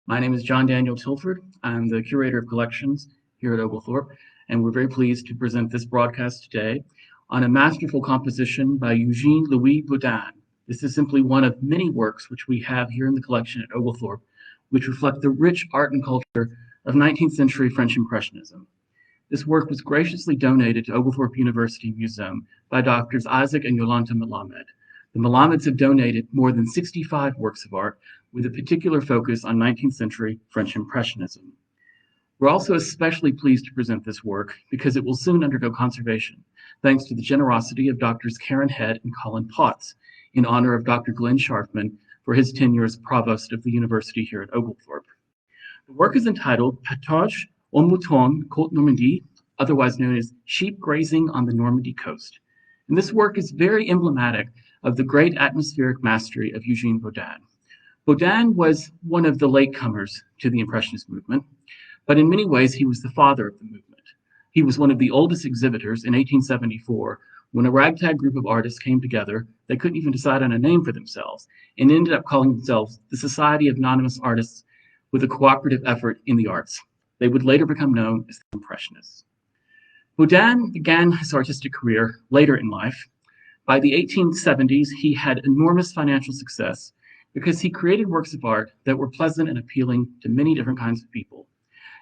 My name is John Daniel Tilford. I'm the Curator of Collections here at Oglethorpe, and we're very pleased to present this broadcast today on a masterful composition by Eugène Louis Boudin. This is simply one of many works which we have here in the collection at Oglethorpe, which reflect the rich art and culture of 19th century French Impressionism. This work was graciously donated to Oglethorpe University Museum by Doctors Isaac and Yolanta Melamed. The Melameds have donated more than 65 works of art with a particular focus on 19th century French Impressionism. We're also especially pleased to present this work because it will soon undergo conservation, thanks to the generosity of Doctors Karen Head and Colin Potts, in honor of Dr. Glenn Sharfman for his tenure as provost of the university here at Oglethorpe. The work is entitled Pâturage aux moutons, côte Normandie, otherwise known as Sheep Grazing on the Normandy Coast. And this work is very emblematic of the great atmospheric mastery of Eugène Boudin. Boudin was one of the latecomers to the Impressionist movement, but in many ways he was the father of the movement. He was one of the oldest exhibitors in 1874 when a ragtag group of artists came together. They couldn't even decide on a name for themselves and ended up calling themselves the Society of Anonymous Artists with a cooperative effort in the arts. They would later become known as the Impressionists. Boudin began his artistic career later in life. By the 1870s, he had enormous financial success because he created works of art that were pleasant and appealing to many different kinds of people.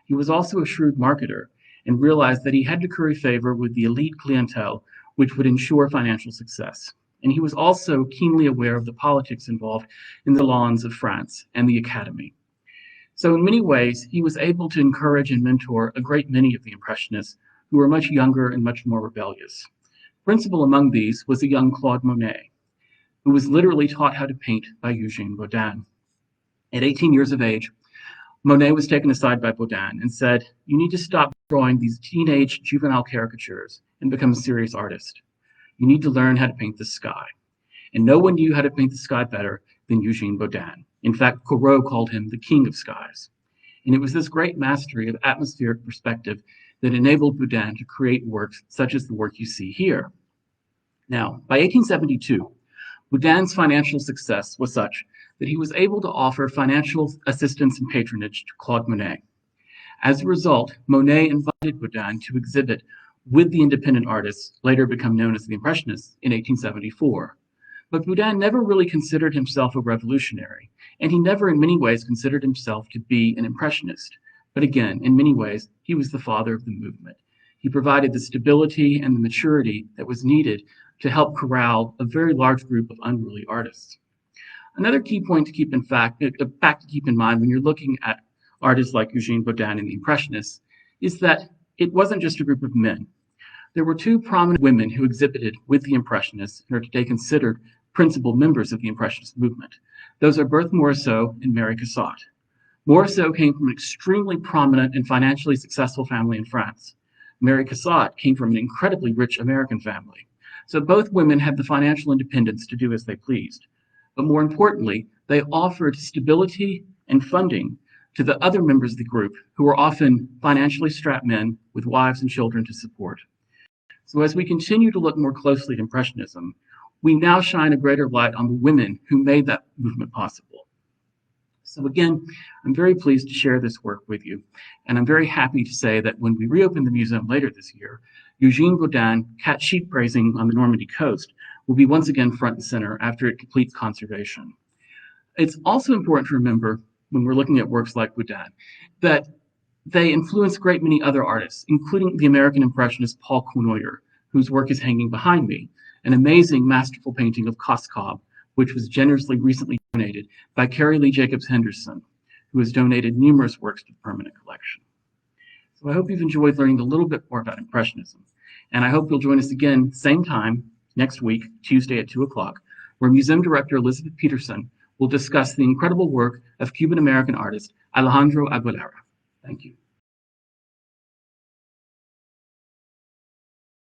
He was also a shrewd marketer and realized that he had to curry favor with the elite clientele, which would ensure financial success. And he was also keenly aware of the politics involved in the salons of France and the Academy. So in many ways, he was able to encourage and mentor a great many of the Impressionists who were much younger and much more rebellious. Principal among these was a young Claude Monet, who was literally taught how to paint by Eugène Boudin. At 18 years of age, Monet was taken aside by Boudin and said, "You need to stop drawing these teenage juvenile caricatures and become a serious artist. You need to learn how to paint the sky." And no one knew how to paint the sky better than Eugène Boudin. In fact, Corot called him the king of skies. And it was this great mastery of atmospheric perspective that enabled Boudin to create works such as the work you see here. Now, by 1872, Boudin's financial success was such that he was able to offer financial assistance and patronage to Claude Monet. As a result, Monet invited Boudin to exhibit with the independent artists, later become known as the Impressionists, in 1874. But Boudin never really considered himself a revolutionary, and he never in many ways considered himself to be an impressionist. But again, in many ways, he was the father of the movement. He provided the stability and the maturity that was needed to help corral a very large group of unruly artists. Another key point to keep in fact to keep in mind when you're looking at artists like Eugène Boudin and the Impressionists is that it wasn't just a group of men. There were two prominent women who exhibited with the Impressionists and are today considered principal members of the Impressionist movement. Those are Berthe Morisot and Mary Cassatt. Morisot came from an extremely prominent and financially successful family in France. Mary Cassatt came from an incredibly rich American family. So both women had the financial independence to do as they pleased. But more importantly, they offered stability and funding to the other members of the group who were often financially strapped men with wives and children to support. So as we continue to look more closely at Impressionism, we now shine a greater light on the women who made that movement possible. So again, I'm very pleased to share this work with you, and I'm very happy to say that when we reopen the museum later this year, Eugène Boudin, Cat Sheep Grazing on the Normandy Coast, will be once again front and center after it completes conservation. It's also important to remember when we're looking at works like Boudin that they influenced a great many other artists, including the American Impressionist Paul Cournoyer, whose work is hanging behind me, an amazing masterful painting of Coscob, which was generously recently donated by Carrie Lee Jacobs Henderson, who has donated numerous works to the permanent collection. So I hope you've enjoyed learning a little bit more about Impressionism, and I hope you'll join us again same time next week, Tuesday at 2 o'clock, where Museum Director Elizabeth Peterson will discuss the incredible work of Cuban-American artist Alejandro Aguilera. Thank you.